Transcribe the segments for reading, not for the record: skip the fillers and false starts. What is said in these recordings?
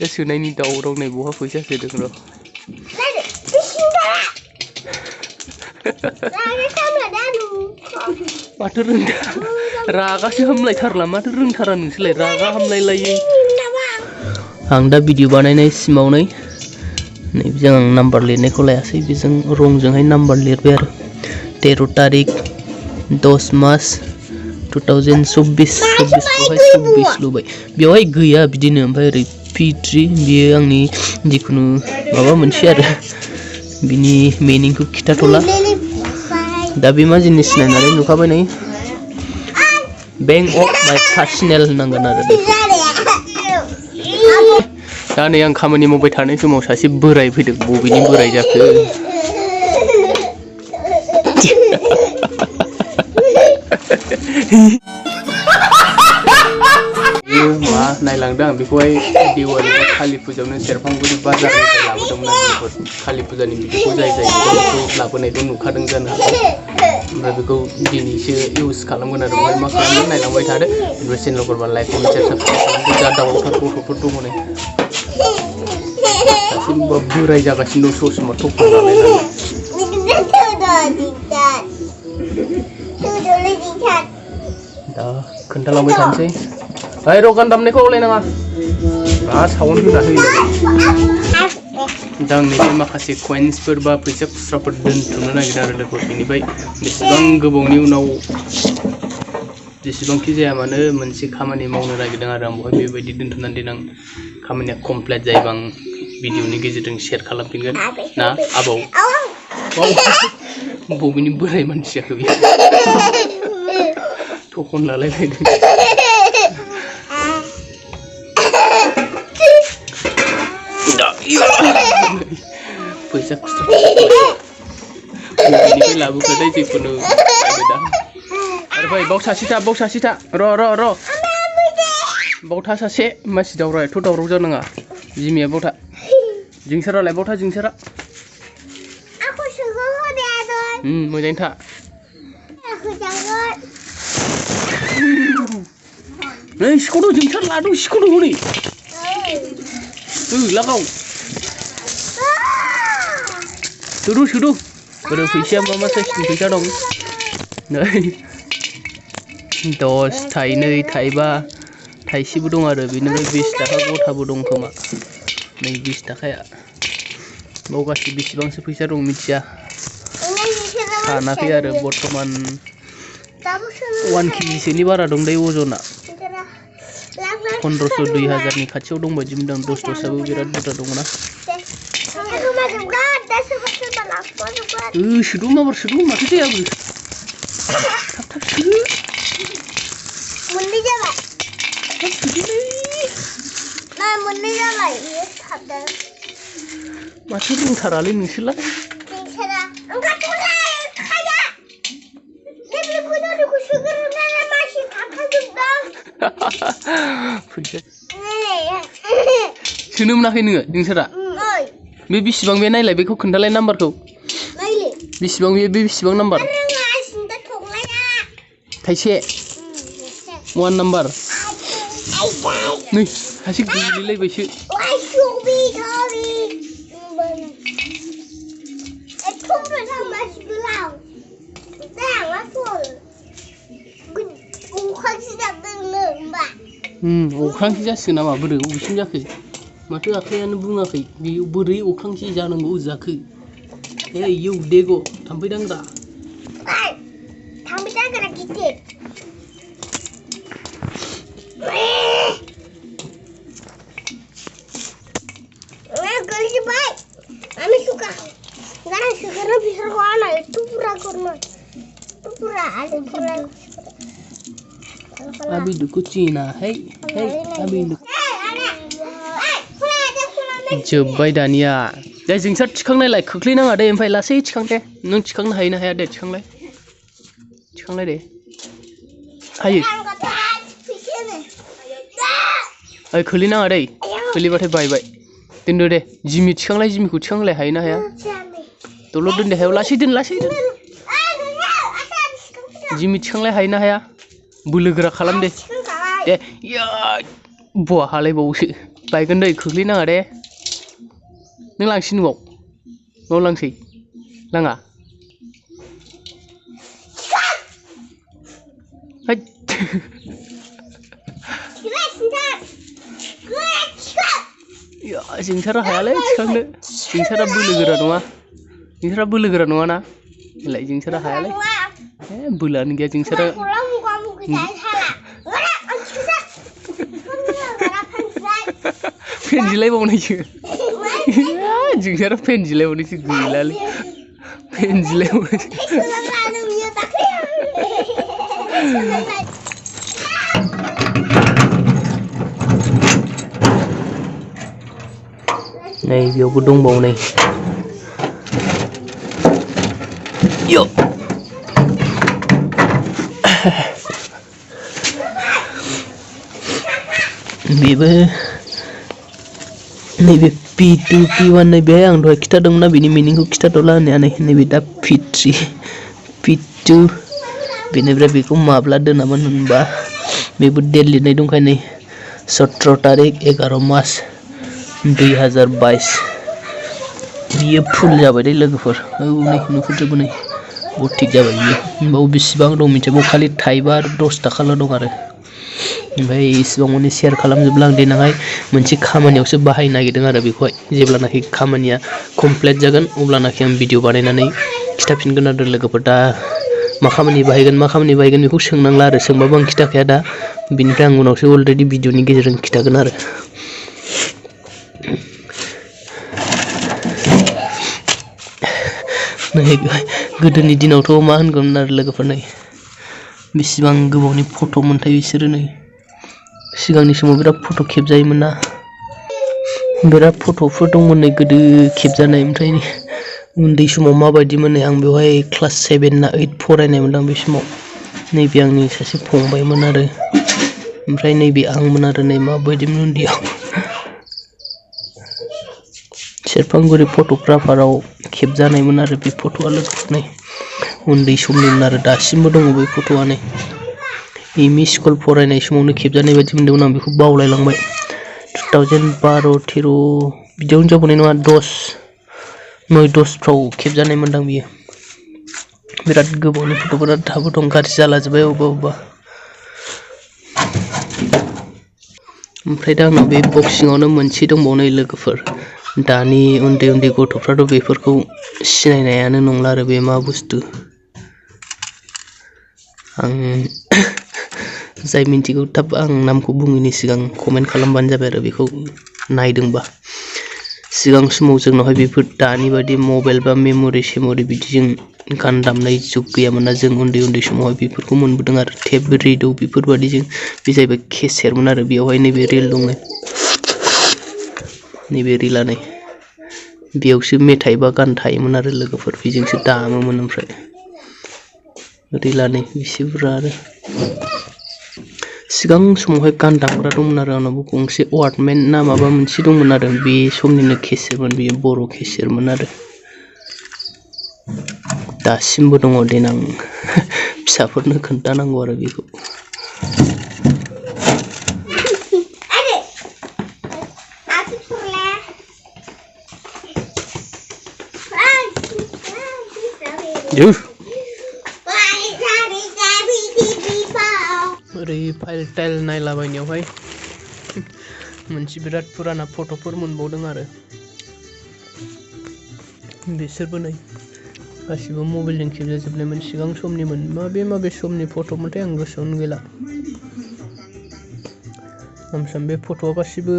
दा सोनायनि दावराव नै बहा फैसा सोदों र' माथो रोंदा रागासो हामलायथारला माथो रोंथारा नोंसोरलाय रागा हामलायलायो आं दा भिडिअ बानायनाय सिमाव नै बेजों आं नाम्बार लिरनायखौ लायासै बेजों रंजोंहाय नाम्बार लिरबाय आरो 13 तारिख 10 मास 2024 बेवहाय 24 लुबाय बेवहाय गैया बिदिनो ओमफ्राय ओरै P3 बियो आंनि जिखुनु माबा मोनसे आरो बिनि मिनिंखौ खिथाथ'ला दा बे मा जिनिस नायनानै नुखाबाय नै बैंक अफ माय पार्सनेल होननांगोन आरो दा नै आं खामानि मावबाय थानाय समाव सासे बोराय फैदों बबेनि बोराय जाखो मा नायलांदों आं बेखौहाय दिवाली बा कालि फुजायावनो सेरफांगुरि बाजारनिफ्राय लाबोदोंमोन आं बेखौ कालि फुजानि भिडिअखौ जाय बेखौ लाबोनायखौ नुखादों जानो हागौ ओमफ्राय बेखौ दिनैसो इउज खालामगोन आरो ओमफ्राय मा खालामगोन नायलांबाय थादो ओमफ्राय चेनेलफोरबा लाइक कमेन्ट शेयार साबस्क्राइब खालामदो जा दावरावथार गथ'फोर दङ नै सासेबा बोराय जागासिनो दं ससमा थफा लालायनानै दा खोन्थालांबाय थानोसै ओइ रगान दामनायखौ अलायनाङा मा साउन्ड होना होयो दा आं नैबे माखासे कइन्सफोर बा फैसा खुस्राफोर दोनथुमनो नागिरदों आरो लोगो बेनिफ्राय बेसेबां गोबावनि उनाव जेसेबांखि जाया मानो मोनसे खामानि मावनो नागिरदों आरो आं बेवहाय बेबायदि दोनथुमनानै देनां खामानिया कमप्लिट जायोबा आं भिडिअनि गेजेरजों शेयार खालामफिनगोन ना आबौ बबेनि बोराय मानसि जाखो बेयो थखन लालायलायदों फैसा खुस्रा बबेनिफ्राय लाबोखोथाय जिखुनु दा आरो भाई बाव सासे था र' बावथा सासे मानसि दावराव एथ' दावराव जानाङा जिमिया बावथा जिंसारालाय बावथा जिंसारा मोजाङै था नै सिखौथ' जिंसार लादों सिखौथ' हनै लागाव सोदो बोरो फैसाया मा साइसनि फैसा दं नै 10 थाइनै थाइबा थाइसेबो दं आरो बेनिफ्राय 20 थाखा गथाबो दं खोमा नै 20 थाखाया बाव गासै बेसेबांसो फैसा दं मिथिया सानाखै आरो बर्थमान 1 केजिसोनि बारा दं दै अजना 1500 2000नि खाथियाव दं बायदि मोनदों 10-10आबो बिराद बुरजा दङ ना सोदो माबार सोदो माथो जायाबो थाब सोदो मोननै जाबाय मोननै जाबाय माथो रोंथारालै नोंसोरलाय सोनो मोनाखै नोङो नोंसोरा बे बेसेबां बे नायलाय बेखौ खोन्थालाय नाम्बारखौ बेसेबां बे बेसेबां नाम्बार थाइसे 1 नाम्बार नै सासे गोलैलायबायसो अख्रांसो जासिगोन नामा बोरै अबेसिम जाखो माथो आखायानो बुङाखै बेयो बोरै अख्रांसो जानांगौ जाखो इयौ देग' थाम्फै दांग्रा गिदिर गोलैजोब्बाय आंनि सुखा गारा सोगोरनो बिसोरखौ आंना एथ' बुरजा करनो बुरजा आलु बुरजा अभी दुखु चीना है अभी जोब्बाय दानिया दे जिंसार थिखांनायलाय खोख्लैनाङा दे ओमफ्राय लासै थिखां दे नों थिखांनो हायो ना हाया दे थिखांलाय दे हायो ओइ खोलैनाङा दे खोलैबाथाय बायबाय दोनदो दे जिमि थिखांलाय जिमिखौ थिखांलाय हायो ना हाया दलद दोन दे हायाव लासै दोन जिमि थिखांलाय हायो ना हाया बोलोगोरा खालाम दे दे बहा हालायबावोसो बायगोन दै खोख्लैनाङा दे नों लांसै न'आव लांसै लाङा हैद जोंसारा हायालै थिखांनो जोंसारा बोलो गोरा नङाना लाय जोंसारा हायालै बोलोआनो गैया जोंसारा पेन जिलायबावनायसो जोंसारा पेन जिलायबावनायसो गैलालै पेन जिलायबावनायसो नै बेयावबो दंबावो नै यो बेबो नैबे P2 P1 नैबेहाय आं दहाय खिथादोंमोनना बिनि मिनिंखौ खिथाथ'ला होननाया नैबे दा P3 P2 बेनिफ्राय बेखौ माब्ला दोनामोन होनबा बेबो डेट लिरनाय दंखायो नै 17 तारिख 11 मास 2022 बियो फुल जाबाय दे लोगोफोर औ नै नुफोरजोबो नै बहुत थिग जाबाय बियो बाव बेसेबां दं मिथिया बाव खालि थाइबा 10 थाखाल' दं आरो ओमफ्राय इसेबां माने शेयार खालामजोबला आं देनांहाय मोनसे खामानियावसो बाहायनो नागिरदों आरो बेखौहाय जेब्लानाखि खामानिया कमप्लिट जागोन अब्लानाखि आं भिडिअ बानायनानै खिथाफिनगोन आरो लोगोफोर दा मा खामानि बाहायगोन बेखौ सोंनांला आरो सोंबाबो आं खिथाखाया दा बिनिफ्राय आं उनावसो अलरेडि भिडिअनि गेजेरजों खिथागोन आरो नै गोदोनि दिनावथ' मा होनगोन आरो लोगोफोर नै बेसेबां गोबावनि फट' मोनथाय बिसोरो नै सिगांनि समाव बिराद फट' खेबजायोमोन ना बिराद फट'फोर दंमोन नै गोदो खेबजानाय ओमफ्राय उन्दै समाव माबायदिमोन नै आं बेवहाय क्लास 7 ना 8 फरायनायमोन आं बे समाव नैबे आंनि सासे फंबायमोन आरो ओमफ्राय नैबे आंमोन आरो नै माबायदिमोन उन्दैयाव सेरफांगुरि फट'ग्राफाराव खेबजानायमोन आरो बे फट'आ लोगोफोर नै उन्दै समनिमोन आरो दासिमबो दङ बे फट'आ नै एमइ स्कुल फरायनाय समावनो खेबजानाय बायदि मोनदोंमोन आं बेखौ बावलायलांबाय 2012-13 बिदियावनो जाबावनाय नङा 10 फ्राव खेबजानाय मोनदां बियो बिराद गोबावनि फट'फोरा दाबो दं गाज्रि जालाजोब्बाय अबेबा ओमफ्राय दा आंनाव बे बक्सिङावनो मोनसे दंबावनाय लोगोफोर दानि उन्दै गथ'फ्राथ' बेफोरखौ सिनायनायानो नंला आरो बे मा बुस्थु आं जाय मिन्थिगौ थाब आं नामखौ बुङैनि सिगां कमेन्ट खालामबानो जाबाय आरो बेखौ नायदोंबा सिगां समाव जोंनावहाय बेफोर दानि बायदि मबाइल बा मेम'रि बिदिजों गान दामनाय जुग गैयामोन ना जों उन्दै समावहाय बेफोरखौ मोनबोदों आरो टेप रेडिअ बेफोरबायदिजों बे जाहैबाय केसेटमोन आरो बेवहाय नैबे रिल दङ नैबे रिला नै बेयावसो मेथाइ बा गान थायोमोन आरो लोगोफोर बेजोंसो दामोमोन ओमफ्राय रिला नै बेसे बुरजा आरो सिगां समावहाय गान दामग्रा दंमोन आरो आंनावबो गंसे वार्डमेन ना माबा मोनसे दंमोन आरो बे समनिनो केसेटमोन बेयो बर' केसेटमोन आरो दासिमबो दङ देनां फिसाफोरनो खोन्थानांगौ आरो बेखौ ओरै फाइल टाइल नायलाबायनायावहाय मोनसे बिराद पुराना फट'फोर मोनबावदों आरो बिसोरबो नै गासिबो मबाइलजों खेबजाजोबनायमोन सिगां समनिमोन माबे समनि फट'मोनथाय आं गोसोआवनो गैला ओमफ्राय बे फट'आ गासिबो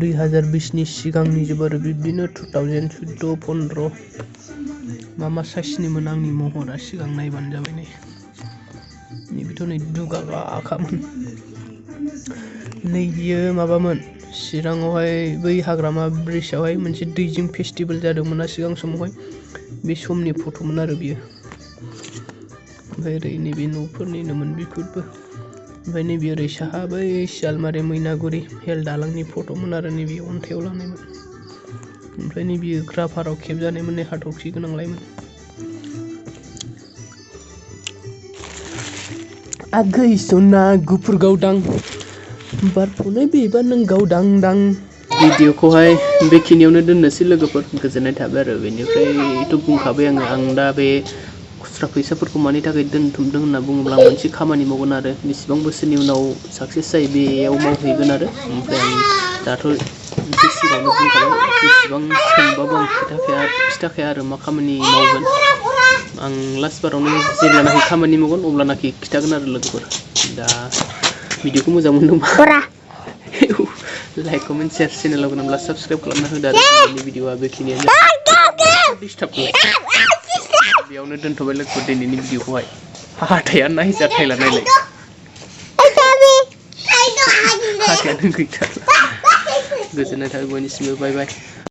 2020 नि सिगांनि जोब आरो बिब्दिनो 2014-15 मा साइसनिमोन आंनि महरा सिगां नायबानो जाबाय नै नैबेथ' नै दुगागाखामोन नै बियो माबामोन चिराङावहाय बै हाग्रामा ब्रिजआवहाय मोनसे दैजिं फेस्टिभेल जादोंमोन ना सिगां समावहाय बे समनि फट'मोन आरो बियो ओमफ्राय ओरै नैबे न'फोरनिनोमोन बेफोरबो ओमफ्राय नैबे ओरै साहा बै सियालमारि मैनागुरि हेल दालांनि फट'मोन आरो नैबे अन्थाइआव लानायमोन ओमफ्राय नैबे ग्राफाराव खेबजानायमोन नै हाथरखि गोनांलायमोन आगै सना गुफुर गावदां बारफुनाय बेबा नों गावदां दां भिडिअखौहाय बेखिनियावनो दोननोसै लोगोफोर गोजोननाय थाबाय आरो बेनिफ्रायथ' बुंखाबाय आं दा बे खुस्रा फैसाफोरखौ मानि थाखाय दोनथुमदों होनना बुङोब्ला आं मोनसे खामानि मावगोन आरो बेसेबां बोसोरनि उनाव साक्सेस जायो बेयाव मावहैगोन आरो ओमफ्राय आं दाथ' एसे सिगाङावनो बुंखाबाय बेसेबां सोंबाबो आं खिथाखाया आरो मा खामानि मावगोन आं लास्ट बारावनो जेब्लानाखि खामानि मावगोन अब्लानाखि खिथागोन आरो लोगोफोर दा भिडिअखौ मोजां मोनदोंबा लाइक कमेन्ट शेयार चेनेलाव गोनांब्ला साबस्क्राइब खालामना होदो आरो दिनैनि भिडिअआ बेखिनियानो डिस्टार्ब बेयावनो दोनथ'बाय लोगोफोर दिनैनि भिडिअखौहाय हाथाया नायजाथायला नायलाय हाथायानो गैथारला गोजोननाय थाबाय बयनिसिमबो बाय बाय